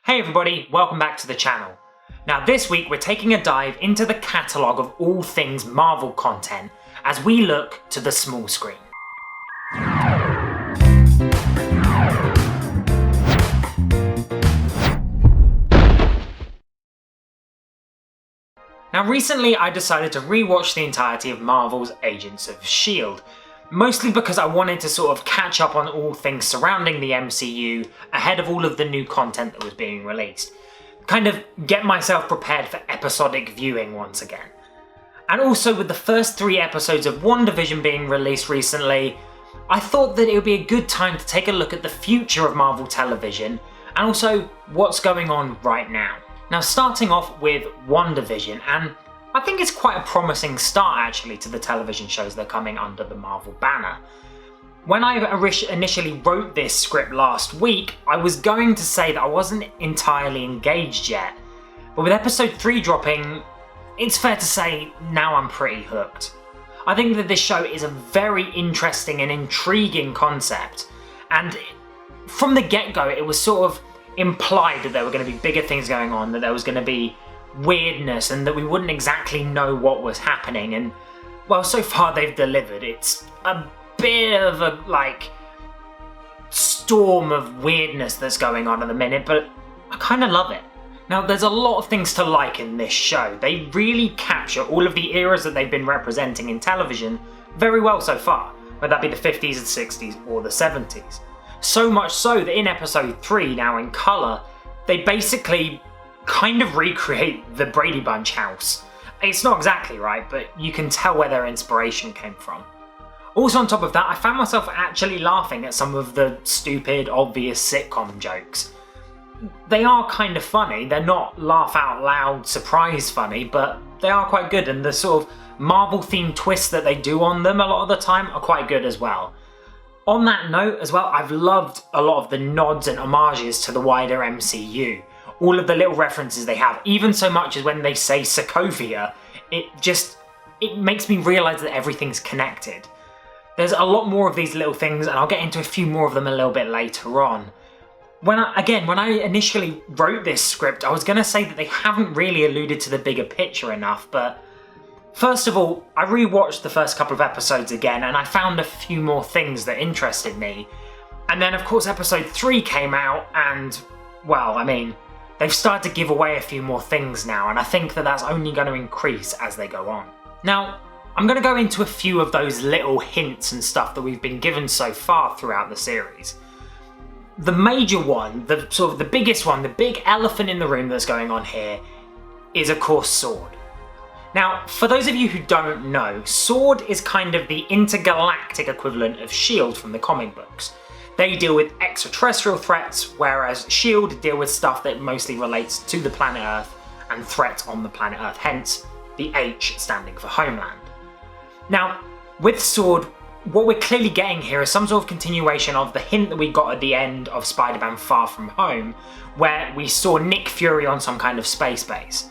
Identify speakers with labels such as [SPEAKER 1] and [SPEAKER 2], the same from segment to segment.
[SPEAKER 1] Hey everybody, welcome back to the channel. Now this week we're taking a dive into the catalogue of all things Marvel content as we look to the small screen. Now recently I decided to rewatch the entirety of Marvel's Agents of S.H.I.E.L.D. Mostly because I wanted to sort of catch up on all things surrounding the MCU ahead of all of the new content that was being released. Kind of get myself prepared for episodic viewing once again. And also with the first 3 episodes of WandaVision being released recently, I thought that it would be a good time to take a look at the future of Marvel television and also what's going on right now. Now starting off with WandaVision, and I think it's quite a promising start actually to the television shows that are coming under the Marvel banner. When I initially wrote this script last week, I was going to say that I wasn't entirely engaged yet, but with episode 3 dropping, it's fair to say now I'm pretty hooked. I think that this show is a very interesting and intriguing concept, and from the get-go it was sort of implied that there were going to be bigger things going on, that there was going to be weirdness and that we wouldn't exactly know what was happening, and well, so far they've delivered. It's a bit of a storm of weirdness that's going on at the minute, but I kind of love it. Now there's a lot of things to like in this show. They really capture all of the eras that they've been representing in television very well so far, whether that be the 50s and 60s or the 70s. So much so that in episode 3, now in colour, they basically kind of recreate the Brady Bunch house. It's not exactly right, but you can tell where their inspiration came from. Also on top of that, I found myself actually laughing at some of the stupid, obvious sitcom jokes. They are kind of funny, they're not laugh out loud surprise funny, but they are quite good, and the sort of Marvel themed twists that they do on them a lot of the time are quite good as well. On that note as well, I've loved a lot of the nods and homages to the wider MCU. All of the little references they have, even so much as when they say Sokovia, it makes me realise that everything's connected. There's a lot more of these little things, and I'll get into a few more of them a little bit later on. When I initially wrote this script, I was going to say that they haven't really alluded to the bigger picture enough, but first of all, I rewatched the first couple of episodes again, and I found a few more things that interested me. And then of course episode 3 came out, and well, I mean, they've started to give away a few more things now, and I think that that's only going to increase as they go on. Now, I'm going to go into a few of those little hints and stuff that we've been given so far throughout the series. The major one, the biggest one, the big elephant in the room that's going on here is of course S.W.O.R.D. Now, for those of you who don't know, S.W.O.R.D is kind of the intergalactic equivalent of S.H.I.E.L.D. from the comic books. They deal with extraterrestrial threats, whereas S.H.I.E.L.D. deal with stuff that mostly relates to the planet Earth and threats on the planet Earth, hence the H standing for Homeland. Now, with S.W.O.R.D, what we're clearly getting here is some sort of continuation of the hint that we got at the end of Spider-Man Far From Home, where we saw Nick Fury on some kind of space base.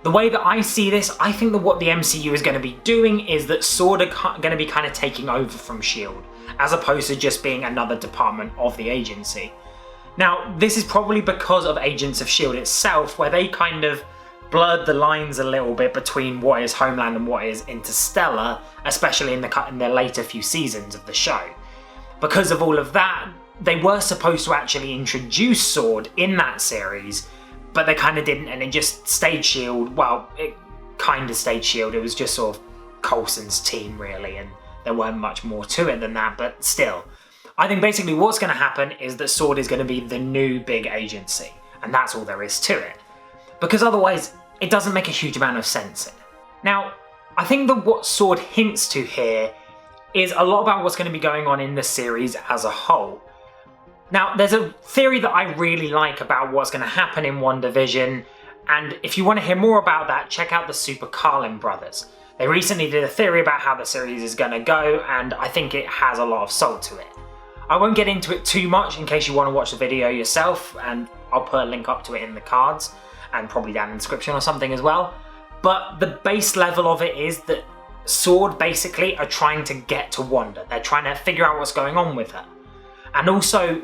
[SPEAKER 1] The way that I see this, I think that what the MCU is going to be doing is that S.W.O.R.D are going to be kind of taking over from S.H.I.E.L.D, as opposed to just being another department of the agency. Now, this is probably because of Agents of S.H.I.E.L.D. itself, where they kind of blurred the lines a little bit between what is Homeland and what is Interstellar, especially in the later few seasons of the show. Because of all of that, they were supposed to actually introduce S.W.O.R.D in that series, but they kind of didn't, and it just stayed S.H.I.E.L.D. Well, it kind of stayed S.H.I.E.L.D. It was just sort of Coulson's team, really, and there weren't much more to it than that, but still. I think basically what's going to happen is that S.W.O.R.D is going to be the new big agency, and that's all there is to it. Because otherwise, it doesn't make a huge amount of sense. Now, I think that what S.W.O.R.D hints to here is a lot about what's going to be going on in the series as a whole. Now, there's a theory that I really like about what's going to happen in WandaVision, and if you want to hear more about that, check out the Super Carlin brothers. They recently did a theory about how the series is going to go, and I think it has a lot of salt to it. I won't get into it too much in case you want to watch the video yourself, and I'll put a link up to it in the cards, and probably down in the description or something as well. But the base level of it is that S.W.O.R.D basically are trying to get to Wanda. They're trying to figure out what's going on with her. And also,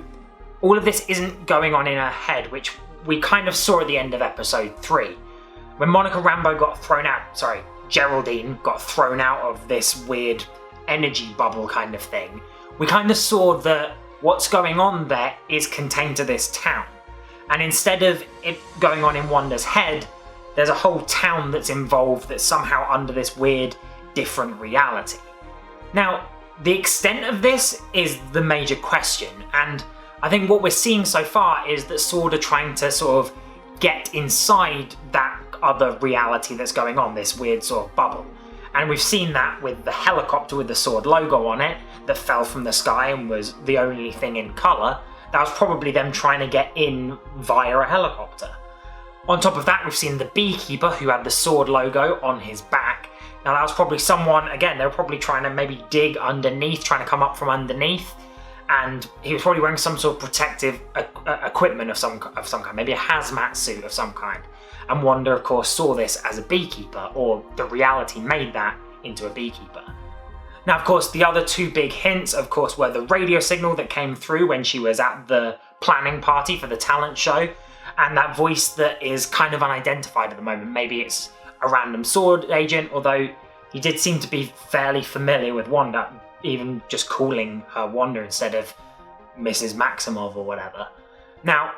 [SPEAKER 1] all of this isn't going on in her head, which we kind of saw at the end of episode 3. When Geraldine got thrown out of this weird energy bubble kind of thing, we kind of saw that what's going on there is contained to this town. And instead of it going on in Wanda's head, there's a whole town that's involved that's somehow under this weird, different reality. Now, the extent of this is the major question, and I think what we're seeing so far is that S.W.O.R.D are trying to sort of get inside that other reality that's going on, this weird sort of bubble. And we've seen that with the helicopter with the S.W.O.R.D logo on it that fell from the sky and was the only thing in colour. That was probably them trying to get in via a helicopter. On top of that, we've seen the beekeeper who had the S.W.O.R.D logo on his back. Now that was probably someone, again, they were probably trying to maybe dig underneath, trying to come up from underneath. And he was probably wearing some sort of protective equipment of some kind, maybe a hazmat suit of some kind. And Wanda, of course, saw this as a beekeeper, or the reality made that into a beekeeper. Now, of course, the other two big hints, of course, were the radio signal that came through when she was at the planning party for the talent show, and that voice that is kind of unidentified at the moment. Maybe it's a random S.W.O.R.D agent, although he did seem to be fairly familiar with Wanda, even just calling her Wanda instead of Mrs. Maximoff or whatever. Now,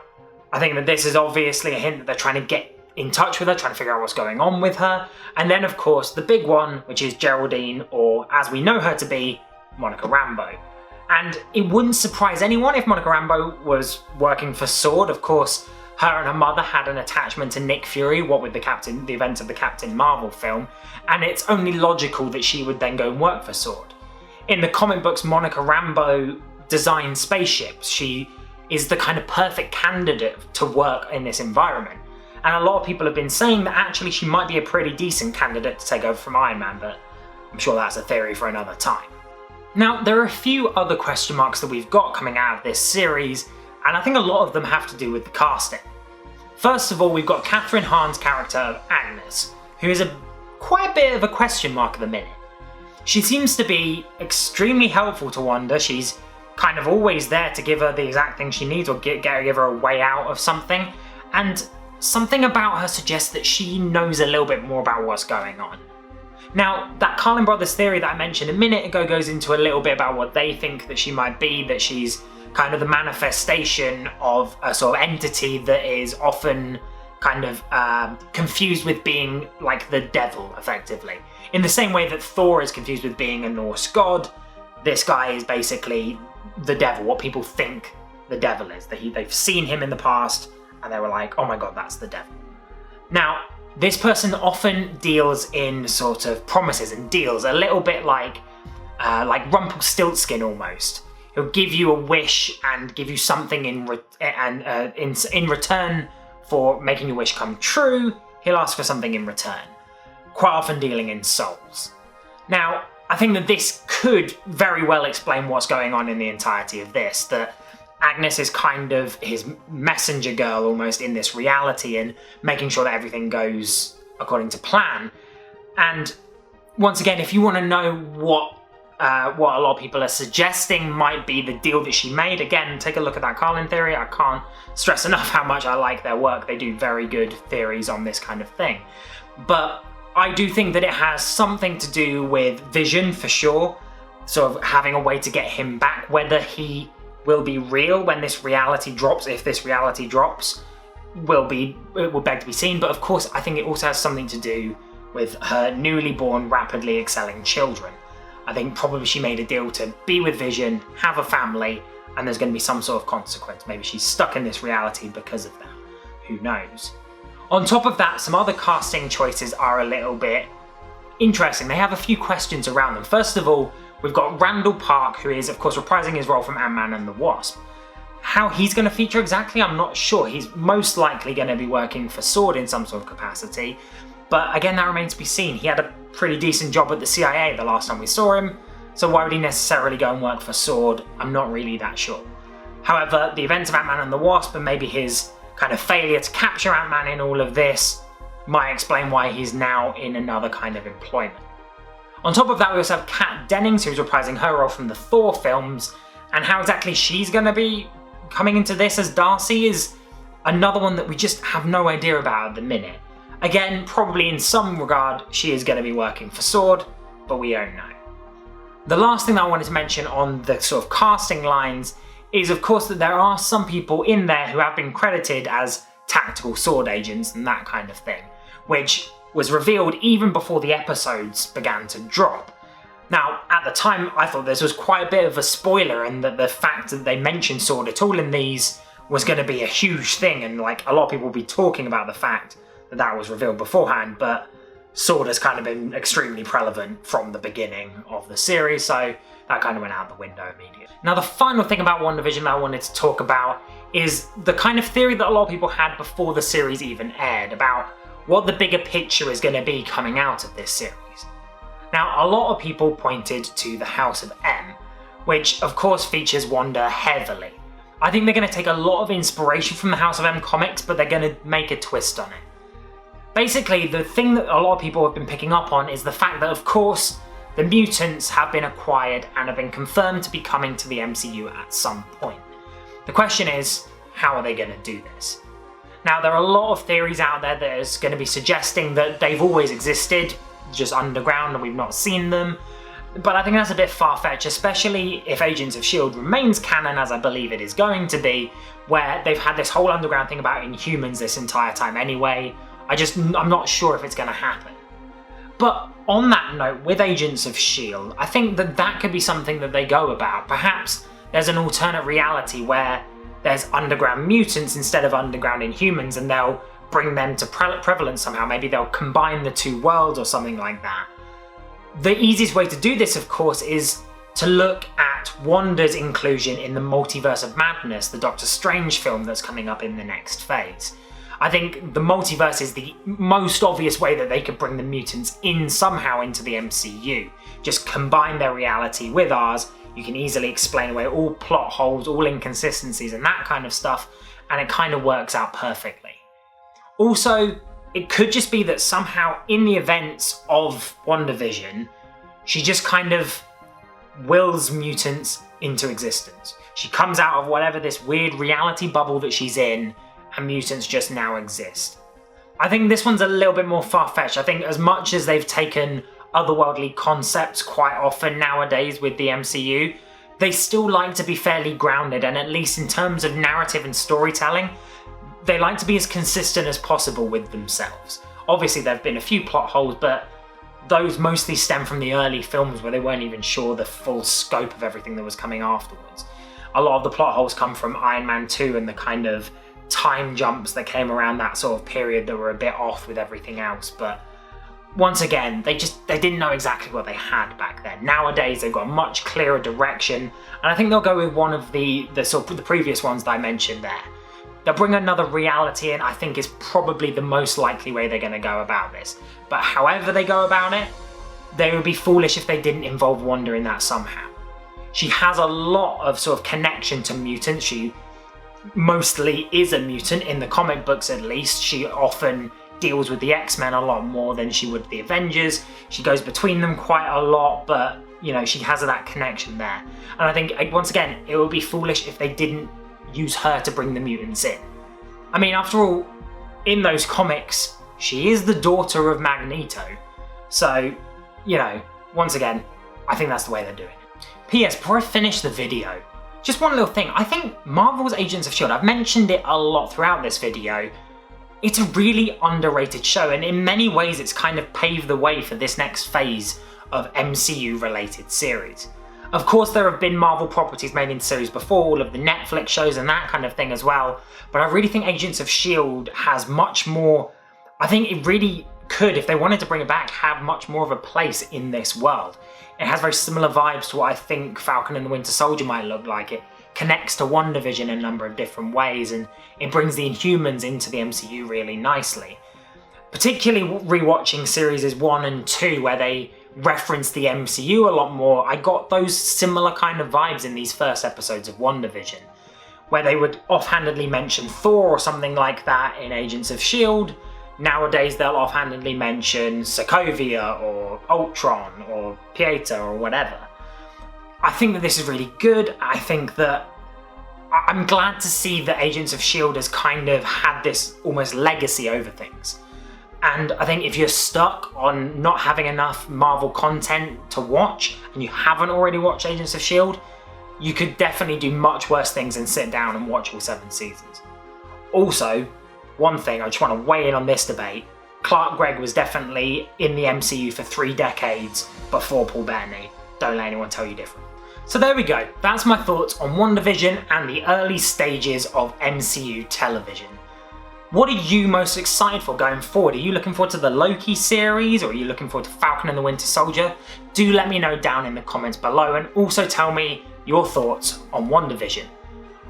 [SPEAKER 1] I think that this is obviously a hint that they're trying to get in touch with her, trying to figure out what's going on with her. And then, of course, the big one, which is Geraldine, or as we know her to be, Monica Rambeau. And it wouldn't surprise anyone if Monica Rambeau was working for S.W.O.R.D. Of course, her and her mother had an attachment to Nick Fury, what with the events of the Captain Marvel film, and it's only logical that she would then go and work for S.W.O.R.D. In the comic books, Monica Rambeau designed spaceships. She is the kind of perfect candidate to work in this environment. And a lot of people have been saying that actually she might be a pretty decent candidate to take over from Iron Man, but I'm sure that's a theory for another time. Now, there are a few other question marks that we've got coming out of this series, and I think a lot of them have to do with the casting. First of all, we've got Kathryn Hahn's character of Agnes, who is quite a bit of a question mark at the minute. She seems to be extremely helpful to Wanda. She's kind of always there to give her the exact thing she needs or give her a way out of something, and something about her suggests that she knows a little bit more about what's going on. Now, that Carlin brothers theory that I mentioned a minute ago goes into a little bit about what they think that she might be, that she's kind of the manifestation of a sort of entity that is often kind of confused with being like the devil, effectively. In the same way that Thor is confused with being a Norse god, this guy is basically the devil, what people think the devil is. They've seen him in the past, and they were like, oh my god, that's the devil. Now, this person often deals in sort of promises and deals, a little bit like Rumpelstiltskin almost. He'll give you a wish and give you something in return for making your wish come true. He'll ask for something in return, quite often dealing in souls. Now, I think that this could very well explain what's going on in the entirety of this, that Agnes is kind of his messenger girl almost in this reality and making sure that everything goes according to plan. And once again, if you want to know what a lot of people are suggesting might be the deal that she made, again, take a look at that Carlin theory. I can't stress enough how much I like their work. They do very good theories on this kind of thing. But I do think that it has something to do with Vision, for sure, sort of having a way to get him back, whether he will be real when this reality drops, if this reality drops, it will beg to be seen. But of course, I think it also has something to do with her newly born, rapidly excelling children. I think probably she made a deal to be with Vision, have a family, and there's going to be some sort of consequence. Maybe she's stuck in this reality because of that. Who knows? On top of that, some other casting choices are a little bit interesting. They have a few questions around them. First of all, we've got Randall Park, who is, of course, reprising his role from Ant-Man and the Wasp. How he's going to feature exactly, I'm not sure. He's most likely going to be working for S.W.O.R.D in some sort of capacity. But again, that remains to be seen. He had a pretty decent job at the CIA the last time we saw him, so why would he necessarily go and work for S.W.O.R.D? I'm not really that sure. However, the events of Ant-Man and the Wasp and maybe his kind of failure to capture Ant-Man in all of this might explain why he's now in another kind of employment. On top of that, we also have Kat Dennings, who's reprising her role from the Thor films, and how exactly she's going to be coming into this as Darcy is Another one that we just have no idea about at the minute. Again, probably in some regard, she is going to be working for S.W.O.R.D, but we don't know. The last thing that I wanted to mention on the sort of casting lines is, of course, that there are some people in there who have been credited as tactical S.W.O.R.D agents and that kind of thing, which was revealed even before the episodes began to drop. Now, at the time, I thought this was quite a bit of a spoiler, and that the fact that they mentioned S.W.O.R.D at all in these was going to be a huge thing, and like a lot of people will be talking about the fact that that was revealed beforehand, but S.W.O.R.D has kind of been extremely relevant from the beginning of the series, so that kind of went out the window immediately. Now, the final thing about WandaVision that I wanted to talk about is the kind of theory that a lot of people had before the series even aired about what the bigger picture is going to be coming out of this series. Now, a lot of people pointed to the House of M, which of course features Wanda heavily. I think they're going to take a lot of inspiration from the House of M comics, but they're going to make a twist on it. Basically, the thing that a lot of people have been picking up on is the fact that, of course, the mutants have been acquired and have been confirmed to be coming to the MCU at some point. The question is, how are they going to do this? Now, there are a lot of theories out there that is going to be suggesting that they've always existed, just underground, and we've not seen them. But I think that's a bit far-fetched, especially if Agents of S.H.I.E.L.D. remains canon, as I believe it is going to be, where they've had this whole underground thing about Inhumans this entire time anyway. I'm not sure if it's going to happen. But on that note, with Agents of S.H.I.E.L.D., I think that that could be something that they go about. Perhaps there's an alternate reality where there's underground mutants instead of underground Inhumans, and they'll bring them to prevalence somehow. Maybe they'll combine the two worlds or something like that. The easiest way to do this, of course, is to look at Wanda's inclusion in the Multiverse of Madness, the Doctor Strange film that's coming up in the next phase. I think the multiverse is the most obvious way that they could bring the mutants in somehow into the MCU. Just combine their reality with ours. You can easily explain away all plot holes, all inconsistencies and that kind of stuff, and it kind of works out perfectly. Also, it could just be that somehow in the events of WandaVision, she just kind of wills mutants into existence. She comes out of whatever this weird reality bubble that she's in, and mutants just now exist. I think this one's a little bit more far-fetched. I think as much as they've taken otherworldly concepts quite often nowadays with the MCU, they still like to be fairly grounded, and at least in terms of narrative and storytelling, they like to be as consistent as possible with themselves. Obviously there have been a few plot holes, but those mostly stem from the early films where they weren't even sure the full scope of everything that was coming afterwards. A lot of the plot holes come from Iron Man 2 and the kind of time jumps that came around that sort of period that were a bit off with everything else, but once again, they didn't know exactly what they had back then. Nowadays, they've got a much clearer direction, and I think they'll go with one of the previous ones that I mentioned there. They'll bring another reality in, I think is probably the most likely way they're going to go about this. But however they go about it, they would be foolish if they didn't involve Wanda in that somehow. She has a lot of sort of connection to mutants. She mostly is a mutant, in the comic books at least. She often deals with the X-Men a lot more than she would the Avengers. She goes between them quite a lot, but you know, she has that connection there. And I think, once again, it would be foolish if they didn't use her to bring the mutants in. I mean, after all, in those comics, she is the daughter of Magneto. So, you know, once again, I think that's the way they're doing it. P.S. Before I finish the video, just one little thing. I think Marvel's Agents of S.H.I.E.L.D., I've mentioned it a lot throughout this video, it's a really underrated show, and in many ways it's kind of paved the way for this next phase of MCU-related series. Of course, there have been Marvel properties made into series before, all of the Netflix shows and that kind of thing as well, but I really think Agents of S.H.I.E.L.D. has much more. I think it really could, if they wanted to bring it back, have much more of a place in this world. It has very similar vibes to what I think Falcon and the Winter Soldier might look like. It connects to WandaVision in a number of different ways, and it brings the Inhumans into the MCU really nicely. Particularly rewatching series 1 and 2, where they reference the MCU a lot more, I got those similar kind of vibes in these first episodes of WandaVision, where they would offhandedly mention Thor or something like that in Agents of S.H.I.E.L.D. Nowadays they'll offhandedly mention Sokovia or Ultron or Pieta or whatever. I think that this is really good. I think that I'm glad to see that Agents of S.H.I.E.L.D. has kind of had this almost legacy over things. And I think if you're stuck on not having enough Marvel content to watch, and you haven't already watched Agents of S.H.I.E.L.D., you could definitely do much worse things than sit down and watch all 7 seasons. Also, one thing, I just want to weigh in on this debate. Clark Gregg was definitely in the MCU for 3 decades before Paul Bettany. Don't let anyone tell you different. So there we go, that's my thoughts on WandaVision and the early stages of MCU television. What are you most excited for going forward? Are you looking forward to the Loki series, or are you looking forward to Falcon and the Winter Soldier? Do let me know down in the comments below, and also tell me your thoughts on WandaVision.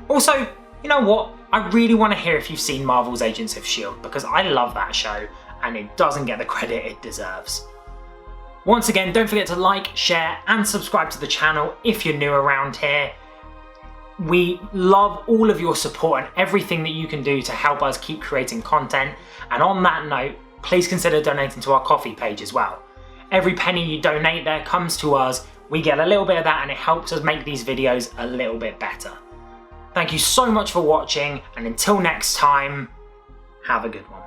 [SPEAKER 1] Also, you know what? I really want to hear if you've seen Marvel's Agents of S.H.I.E.L.D. because I love that show and it doesn't get the credit it deserves. Once again, don't forget to like, share and subscribe to the channel if you're new around here. We love all of your support and everything that you can do to help us keep creating content. And on that note, please consider donating to our Ko-fi page as well. Every penny you donate there comes to us, we get a little bit of that, and it helps us make these videos a little bit better. Thank you so much for watching, and until next time, have a good one.